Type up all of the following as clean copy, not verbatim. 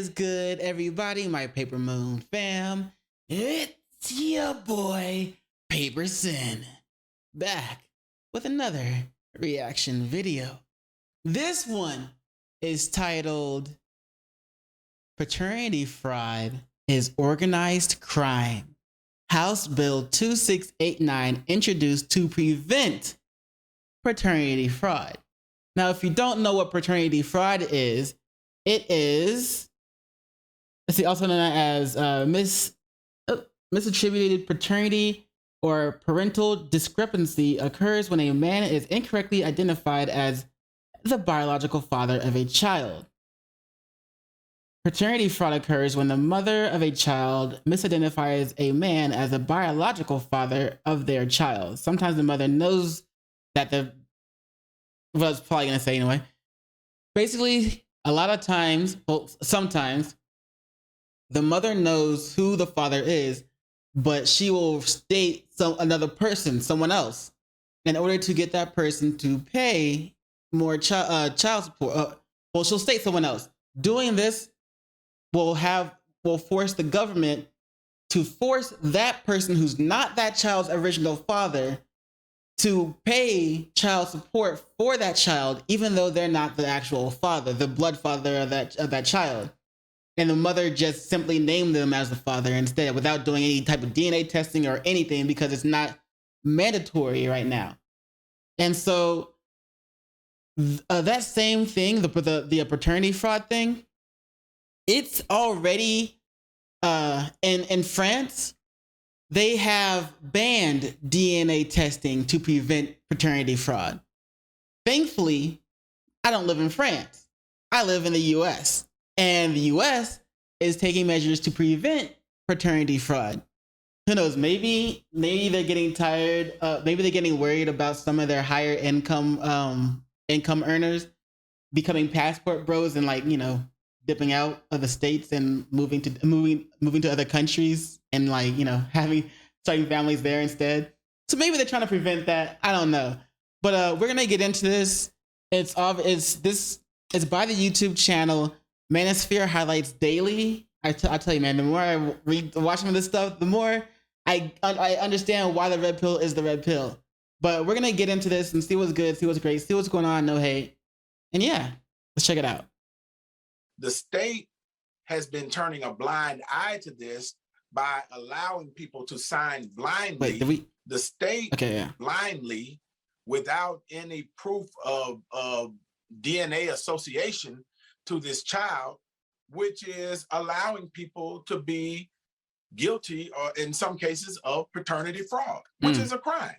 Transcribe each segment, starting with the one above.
is good, everybody? My Paper Moon fam. It's your boy, PaperSin, back with another reaction video. This one is titled Paternity Fraud is Organized Crime. House Bill 2689 introduced to prevent paternity fraud. Now, if you don't know what paternity fraud is, it is, also known as misattributed paternity or parental discrepancy occurs when a man is incorrectly identified as the biological father of a child. Paternity fraud occurs when the mother of a child misidentifies a man as a biological father of their child. Sometimes the mother knows that what I was probably going to say anyway. Basically, a lot of times, well, sometimes, the mother knows who the father is, but she will state another person, someone else, in order to get that person to pay more child support. Well, she'll state someone else. Doing this will force the government to force that person who's not that child's original father to pay child support for that child, even though they're not the actual father, the blood father of that child. And the mother just simply named them as the father instead, without doing any type of DNA testing or anything, because it's not mandatory right now. And so that same thing, the paternity fraud thing, it's already in France. They have banned DNA testing to prevent paternity fraud. Thankfully, I don't live in France. I live in the US. And the US is taking measures to prevent paternity fraud. Who knows, maybe they're getting tired, maybe they're getting worried about some of their higher income earners becoming passport bros and, like, you know, dipping out of the States and moving to other countries and, like, you know, starting families there instead. So maybe they're trying to prevent that. I don't know. But we're gonna get into this. It's by the YouTube channel Manosphere Highlights Daily. I tell you, man, the more I watch some of this stuff, the more I understand why the red pill is the red pill. But we're gonna get into this and see what's good, see what's great, see what's going on. No hate, and yeah, let's check it out. The state has been turning a blind eye to this by allowing people to sign blindly. Wait, the state blindly, without any proof of DNA association to this child, which is allowing people to be guilty, or in some cases, of paternity fraud, which is a crime.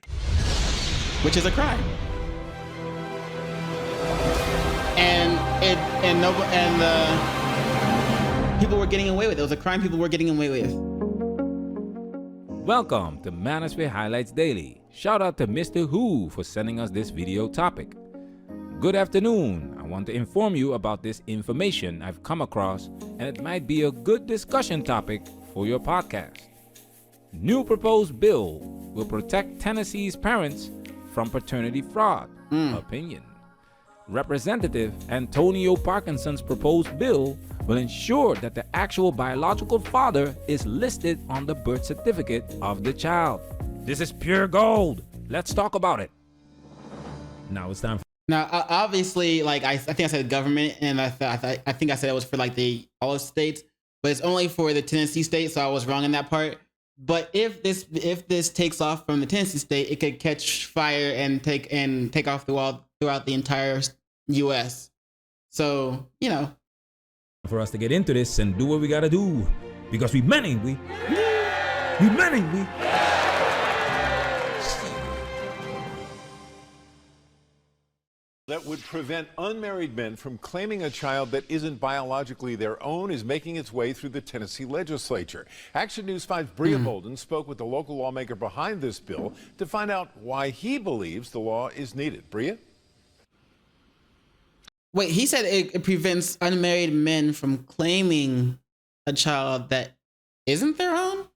Which is a crime. And people were getting away with it. It was a crime people were getting away with. Welcome to Manosphere Highlights Daily. Shout out to Mr. Who for sending us this video topic. Good afternoon. I want to inform you about this information I've come across, and it might be a good discussion topic for your podcast. New proposed bill will protect Tennessee's parents from paternity fraud. Opinion. Representative Antonio Parkinson's proposed bill will ensure that the actual biological father is listed on the birth certificate of the child. This is pure gold. Let's talk about it. Now it's time. Now, obviously, like I think I said government, and I think I said it was for like all states, but it's only for the Tennessee state, so I was wrong in that part. But if this takes off from the Tennessee state, it could catch fire and take off throughout the entire U.S. So, you know, for us to get into this and do what we gotta do, because we many. That would prevent unmarried men from claiming a child that isn't biologically their own is making its way through the Tennessee legislature. Action News 5's Bria Bolden spoke with the local lawmaker behind this bill to find out why he believes the law is needed. Bria? Wait, he said it prevents unmarried men from claiming a child that isn't their own?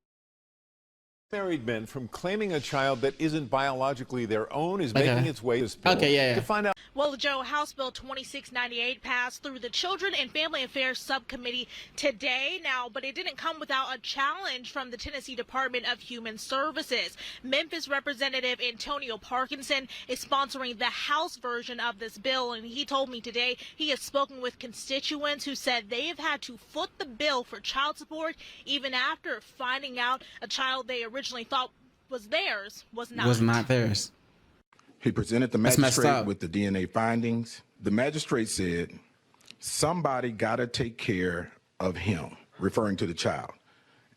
Married men from claiming a child that isn't biologically their own is making its way to this bill to find out. Well, Joe, House Bill 2698 passed through the Children and Family Affairs Subcommittee today now, but it didn't come without a challenge from the Tennessee Department of Human Services. Memphis Representative Antonio Parkinson is sponsoring the House version of this bill, and he told me today he has spoken with constituents who said they have had to foot the bill for child support even after finding out a child they originally thought was theirs was not theirs. He presented the magistrate with the DNA findings. The magistrate said, somebody got to take care of him, referring to the child,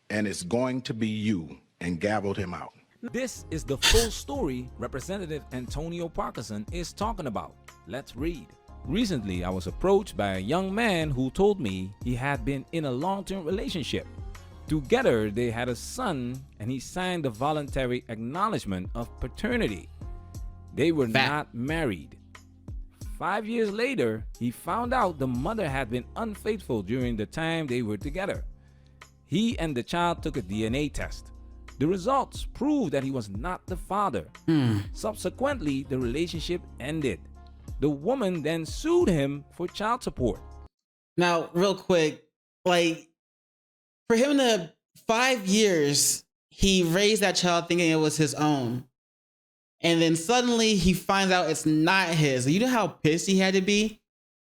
and it's going to be you, and gavelled him out. This is the full story Representative Antonio Parkinson is talking about. Let's read. Recently, I was approached by a young man who told me he had been in a long-term relationship. Together, they had a son, and he signed the voluntary acknowledgement of paternity. They were not married. 5 years later, he found out the mother had been unfaithful during the time they were together. He and the child took a DNA test. The results proved that he was not the father. Subsequently, the relationship ended. The woman then sued him for child support. Now, real quick, like, for him to 5 years, he raised that child thinking it was his own. And then suddenly he finds out it's not his. You know how pissed he had to be?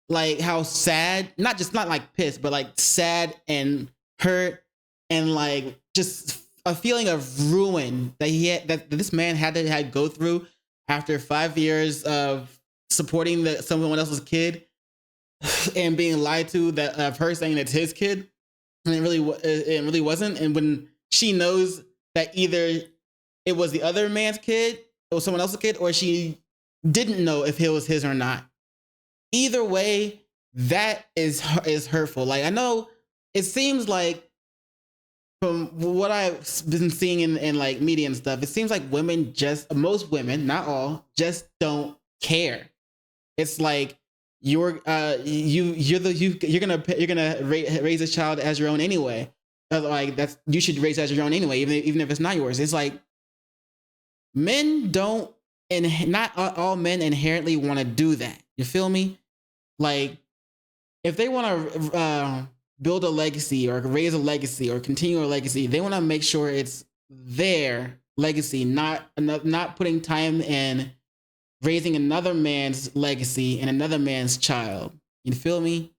Like, how sad, not like pissed, but like sad and hurt and like just a feeling of ruin that that this man had to go through after 5 years of supporting someone else's kid and being lied to, that of her saying it's his kid, and it really wasn't. And when she knows that either it was the other man's kid, it was someone else's kid, or she didn't know if it was his or not. Either way, that is hurtful. Like, I know it seems like, from what I've been seeing in like media and stuff, it seems like most women, not all, just don't care. It's like you're gonna raise a child as your own anyway. Like, you should raise it as your own anyway, even if it's not yours. It's like, men don't, and not all men inherently want to do that. You feel me? Like, if they want to build a legacy or raise a legacy or continue a legacy, they want to make sure it's their legacy, not putting time in raising another man's legacy and another man's child. You feel me?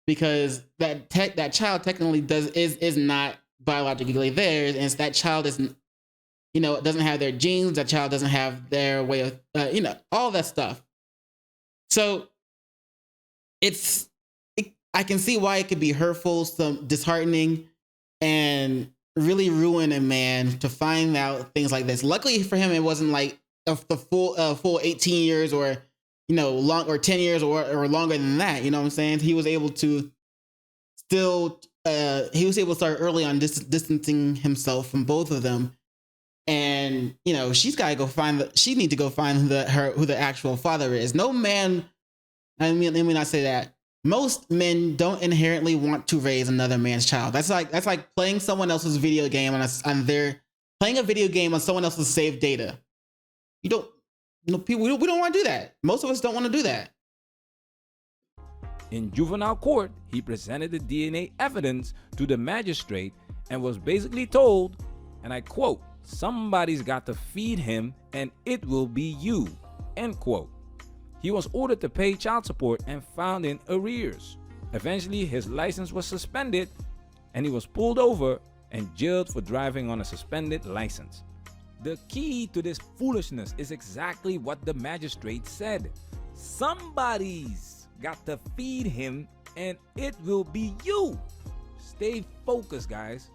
Because that child technically is not biologically theirs, and that child isn't, doesn't have their genes. That child doesn't have their way of, all that stuff. So I can see why it could be hurtful, some disheartening, and really ruin a man to find out things like this. Luckily for him, it wasn't like the full 18 years or, long, or 10 years or longer than that. You know what I'm saying? He was able to start early on distancing himself from both of them. And, she's got to go she need to go find who the actual father is. No man, let me not say that. Most men don't inherently want to raise another man's child. That's like playing someone else's video game playing a video game on someone else's saved data. We don't want to do that. Most of us don't want to do that. In juvenile court, he presented the DNA evidence to the magistrate and was basically told, and I quote, "Somebody's got to feed him and it will be you," end quote. He was ordered to pay child support and found in arrears. Eventually, his license was suspended and he was pulled over and jailed for driving on a suspended license. The key to this foolishness is exactly what the magistrate said. Somebody's got to feed him and it will be you. Stay focused, guys.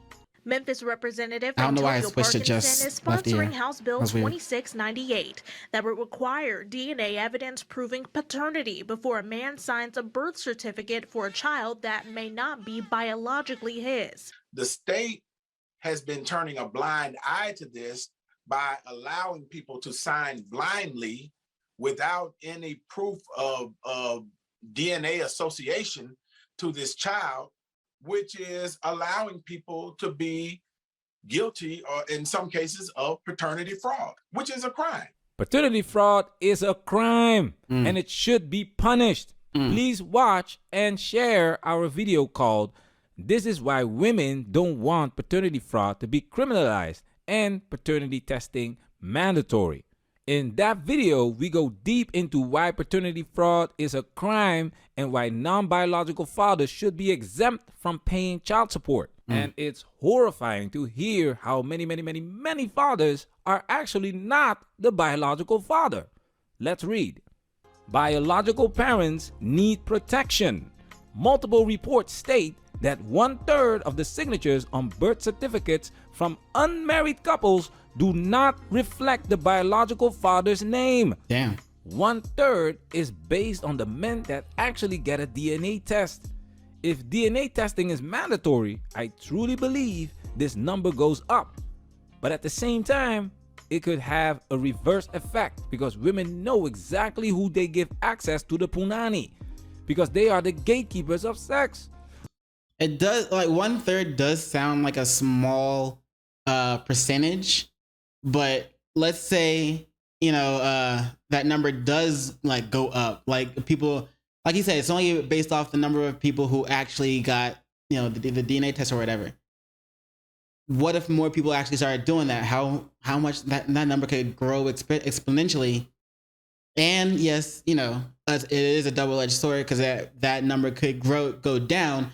Memphis Representative Antonio Parkinson is sponsoring House Bill 2698 that would require DNA evidence proving paternity before a man signs a birth certificate for a child that may not be biologically his. The state has been turning a blind eye to this by allowing people to sign blindly without any proof of DNA association to this child, which is allowing people to be guilty, or in some cases, of paternity fraud, which is a crime. Paternity fraud is a crime and it should be punished. Please watch and share our video called "This is Why Women Don't Want Paternity Fraud to Be Criminalized and Paternity Testing Mandatory." In that video, we go deep into why paternity fraud is a crime and why non-biological fathers should be exempt from paying child support. And it's horrifying to hear how many fathers are actually not the biological father. Let's read. Biological parents need protection. Multiple reports state that 1/3 of the signatures on birth certificates from unmarried couples do not reflect the biological father's name. Damn. 1/3 is based on the men that actually get a DNA test. If DNA testing is mandatory, I truly believe this number goes up. But at the same time, it could have a reverse effect because women know exactly who they give access to the punani because they are the gatekeepers of sex. It does, like 1/3 does sound like a small percentage, but let's say, you know, that number does like go up. Like people, like you said, it's only based off the number of people who actually got, you know, the DNA test or whatever. What if more people actually started doing that? How much that number could grow exponentially? And yes, you know, it is a double-edged sword because that number could go down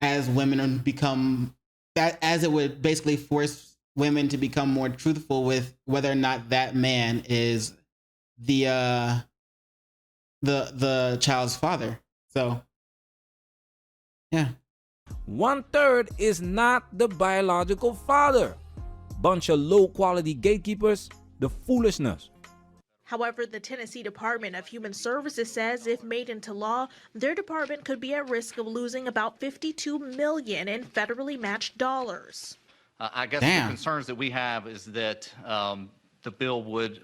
as women become that, as it would basically force women to become more truthful with whether or not that man is the child's father. So yeah. 1/3 is not the biological father. Bunch of low quality gatekeepers, the foolishness. However, the Tennessee Department of Human Services says if made into law, their department could be at risk of losing about $52 million in federally matched dollars. I guess Damn. the concerns that we have is that the bill would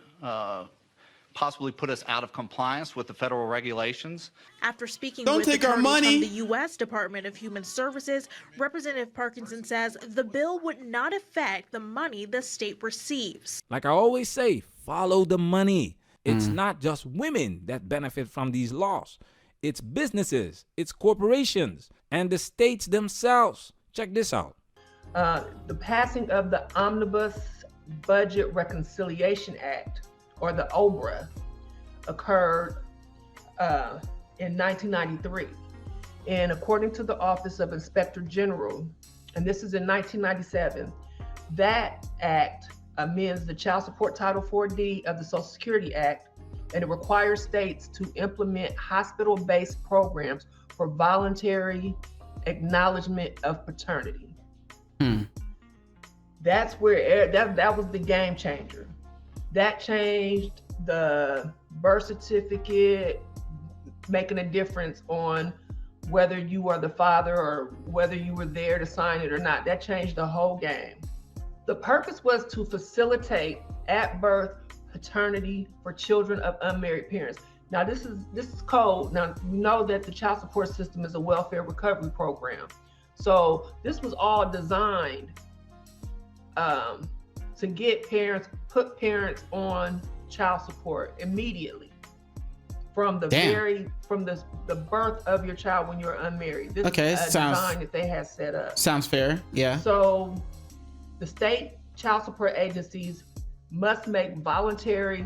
possibly put us out of compliance with the federal regulations. After speaking Don't with take our attorneys money. from the U.S. Department of Human Services, Representative Parkinson says the bill would not affect the money the state receives. Like I always say, follow the money. It's not just women that benefit from these laws. It's businesses, it's corporations, and the states themselves. Check this out. The passing of the Omnibus Budget Reconciliation Act, or the OBRA, occurred in 1993. And according to the Office of Inspector General, and this is in 1997, that act amends the Child Support Title 4D of the Social Security Act, and it requires states to implement hospital-based programs for voluntary acknowledgement of paternity. That's where that was the game changer. That changed the birth certificate, making a difference on whether you are the father or whether you were there to sign it or not. That changed the whole game. The purpose was to facilitate at birth paternity for children of unmarried parents. Now this is code. Now we know that the child support system is a welfare recovery program. So this was all designed to get put parents on child support immediately from the the birth of your child when you're unmarried. This is a design that they had set up. Sounds fair, yeah. So the state child support agencies must make voluntary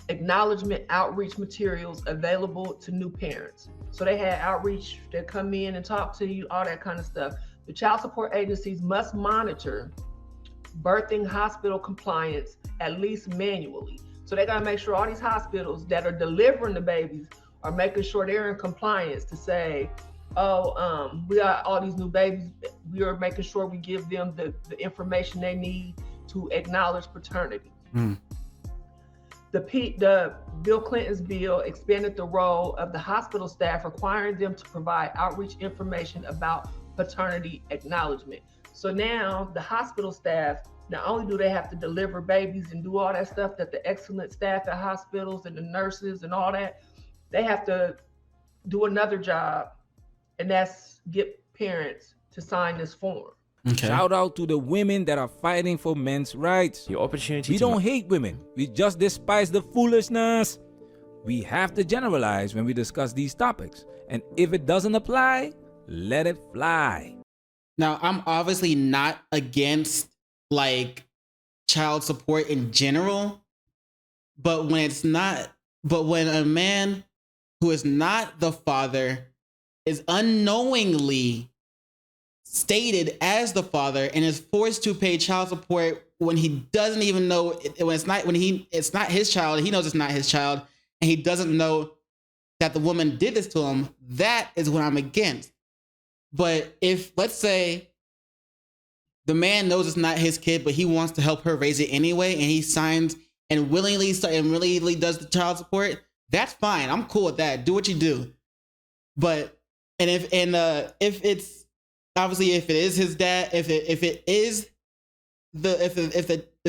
acknowledgement outreach materials available to new parents. So they had outreach that come in and talk to you, all that kind of stuff. The child support agencies must monitor birthing hospital compliance at least manually. So they gotta make sure all these hospitals that are delivering the babies are making sure they're in compliance to say, we got all these new babies. We are making sure we give them the information they need to acknowledge paternity. The Bill Clinton's bill expanded the role of the hospital staff, requiring them to provide outreach information about paternity acknowledgement. So now the hospital staff, not only do they have to deliver babies and do all that stuff that the excellent staff at hospitals and the nurses and all that, they have to do another job, and that's get parents to sign this form. Okay. Shout out to the women that are fighting for men's rights. The opportunity We don't hate women. We just despise the foolishness. We have to generalize when we discuss these topics. And if it doesn't apply, let it fly. Now, I'm obviously not against like child support in general, but when a man who is not the father is unknowingly stated as the father and is forced to pay child support when he doesn't even know it's not his child, he knows it's not his child, and he doesn't know that the woman did this to him, that is what I'm against. But if, let's say, the man knows it's not his kid, but he wants to help her raise it anyway, and he signs and willingly does the child support, that's fine. I'm cool with that. Do what you do. But if it's obviously, if it is his dad, if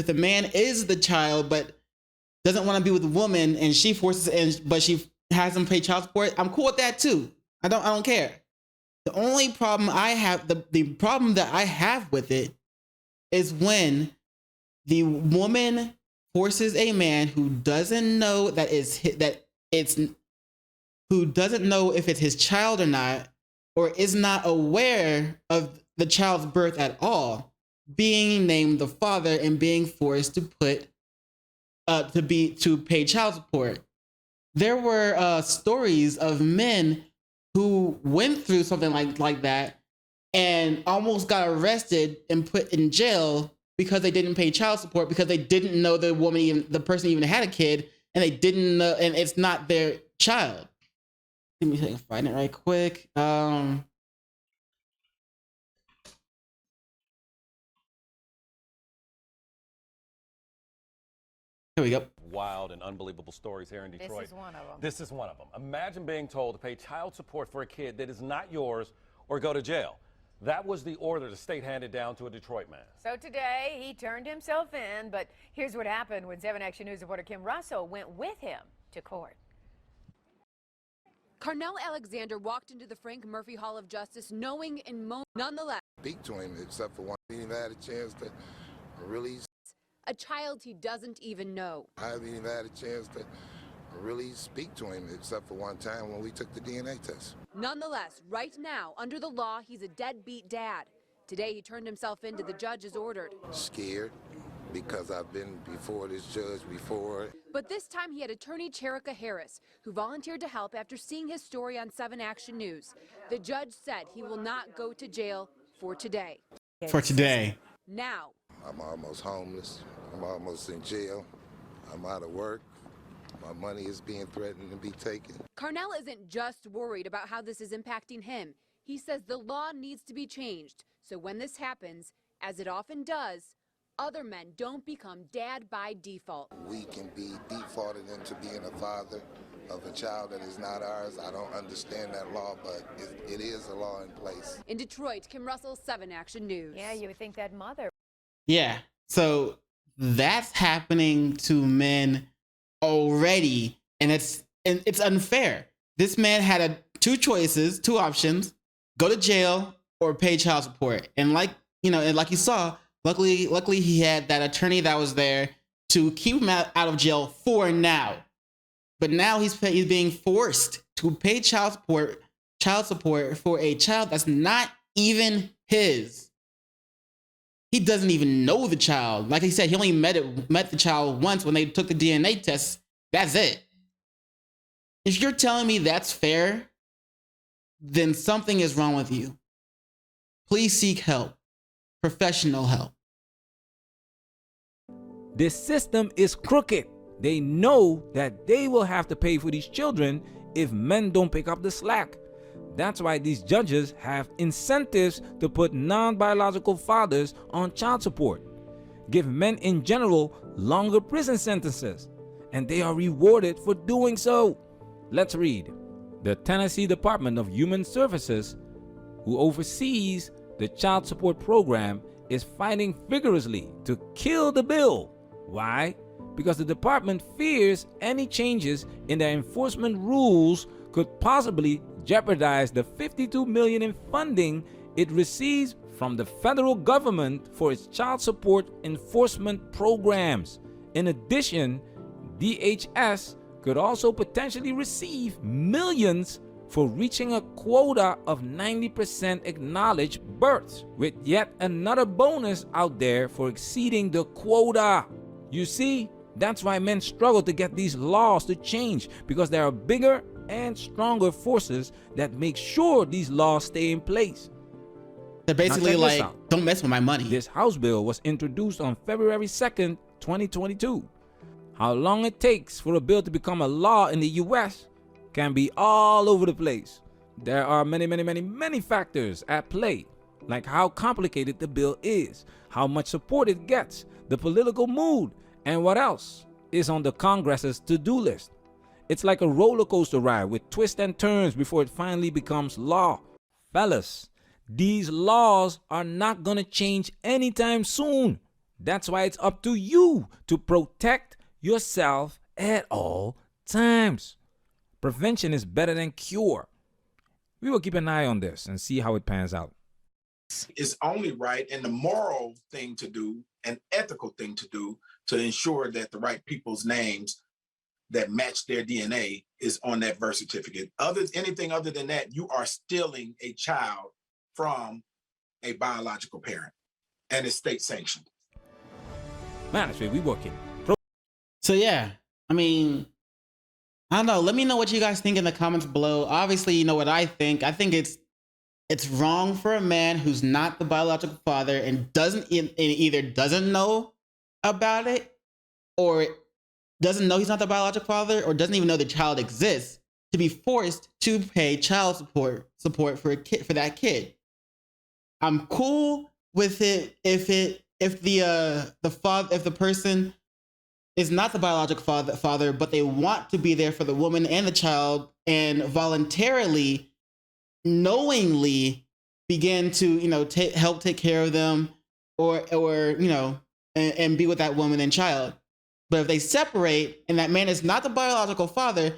the man is the child but doesn't want to be with the woman and she but she has him pay child support, I'm cool with that too. I don't care. The only problem I have, the problem that I have with it is when the woman forces a man who doesn't know who doesn't know if it's his child or not, or is not aware of the child's birth at all, being named the father and being forced to pay child support. There were stories of men who went through something like that and almost got arrested and put in jail because they didn't pay child support, because they didn't know the person even had a kid, and they didn't know, and it's not their child. Let me see if I can find it right quick. Here we go. Wild and unbelievable stories here in Detroit. This is one of them. This is one of them. Imagine being told to pay child support for a kid that is not yours or go to jail. That was the order the state handed down to a Detroit man. So today, he turned himself in, but here's what happened when 7 Action News reporter Kim Russell went with him to court. Carnell Alexander walked into the Frank Murphy Hall of Justice knowing in moments, nonetheless, speak to him, except for one meeting I had a chance to really, a child he doesn't even know. I haven't even had a chance to really speak to him, except for one time when we took the DNA test. Nonetheless, right now, under the law, he's a deadbeat dad. Today, he turned himself in to the judge as ordered. Scared, because I've been before this judge before. But this time he had attorney Cherika Harris, who volunteered to help after seeing his story on 7 Action News. The judge said he will not go to jail for today. For today. Now. I'm almost homeless. I'm almost in jail. I'm out of work. My money is being threatened to be taken. Carnell isn't just worried about how this is impacting him. He says the law needs to be changed, so when this happens, as it often does, other men don't become dad by default. We can be defaulted into being a father of a child that is not ours. I don't understand that law, but it is a law in place. In Detroit, Kim Russell, 7 Action News. Yeah, you would think that mother. Yeah, so that's happening to men already, and it's unfair. This man had two options: go to jail or pay child support. And like you saw, luckily he had that attorney that was there to keep him out of jail for now. But now he's being forced to pay child support for a child that's not even his. He doesn't even know the child. Like he said, he only met the child once when they took the DNA test. That's it. If you're telling me that's fair, then something is wrong with you. Please seek help. Professional help. This system is crooked. They know that they will have to pay for these children if men don't pick up the slack. That's why these judges have incentives to put non-biological fathers on child support, give men in general longer prison sentences, and they are rewarded for doing so. Let's read. The Tennessee Department of Human Services, who oversees the child support program, is fighting vigorously to kill the bill. Why? Because the department fears any changes in their enforcement rules could possibly jeopardize the $52 million in funding it receives from the federal government for its child support enforcement programs. In addition, DHS could also potentially receive millions for reaching a quota of 90% acknowledged births, with yet another bonus out there for exceeding the quota. You see, that's why men struggle to get these laws to change, because there are bigger and stronger forces that make sure these laws stay in place. They're basically like, don't mess with my money. This House bill was introduced on February 2nd, 2022. How long it takes for a bill to become a law in the US can be all over the place. There are many factors at play, like how complicated the bill is, how much support it gets, the political mood, and what else is on the Congress's to-do list. It's like a roller coaster ride with twists and turns before it finally becomes law. Fellas, these laws are not gonna change anytime soon. That's why it's up to you to protect yourself at all times. Prevention is better than cure. We will keep an eye on this and see how it pans out. It's only right and the moral thing to do, an ethical thing to do, to ensure that the right people's names that match their DNA is on that birth certificate. Anything other than that, you are stealing a child from a biological parent, and it's state sanctioned. Manosphere, we working. So yeah, I mean, I don't know. Let me know what you guys think in the comments below. Obviously, you know what I think. I think it's wrong for a man who's not the biological father and either doesn't know about it, or doesn't know he's not the biological father, or doesn't even know the child exists, to be forced to pay child support for that kid. I'm cool with it if the person is not the biological father, but they want to be there for the woman and the child, and voluntarily, knowingly begin to, help take care of them, or and be with that woman and child. But if they separate, and that man is not the biological father,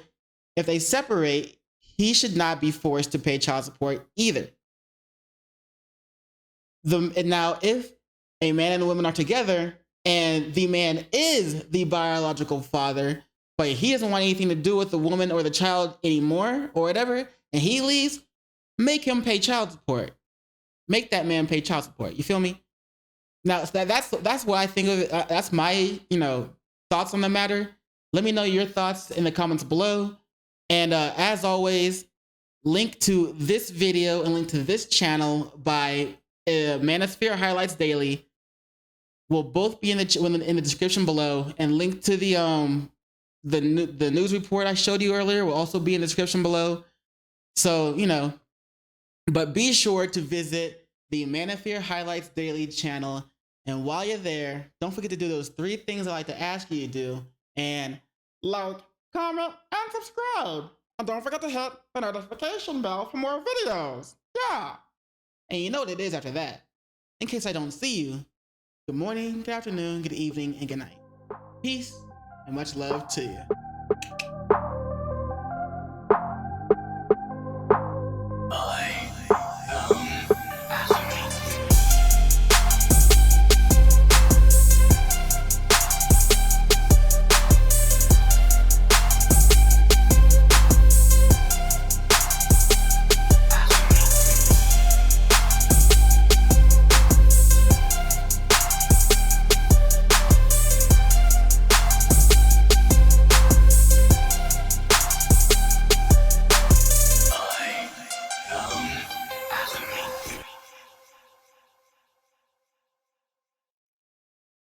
if they separate, he should not be forced to pay child support either. Now, if a man and a woman are together, and the man is the biological father, but he doesn't want anything to do with the woman or the child anymore, or whatever, and he leaves, make him pay child support. Make that man pay child support. You feel me? Now, that's what I think of it. That's my, thoughts on the matter. Let me know your thoughts in the comments below. And as always, link to this video and link to this channel by Manosphere Highlights Daily will both be in the description below, and link to the news report I showed you earlier will also be in the description below. So, but be sure to visit the Manosphere Highlights Daily channel. And while you're there, don't forget to do those 3 things I like to ask you to do. And like, comment, and subscribe. And don't forget to hit the notification bell for more videos. Yeah. And you know what it is after that. In case I don't see you, good morning, good afternoon, good evening, and good night. Peace and much love to you.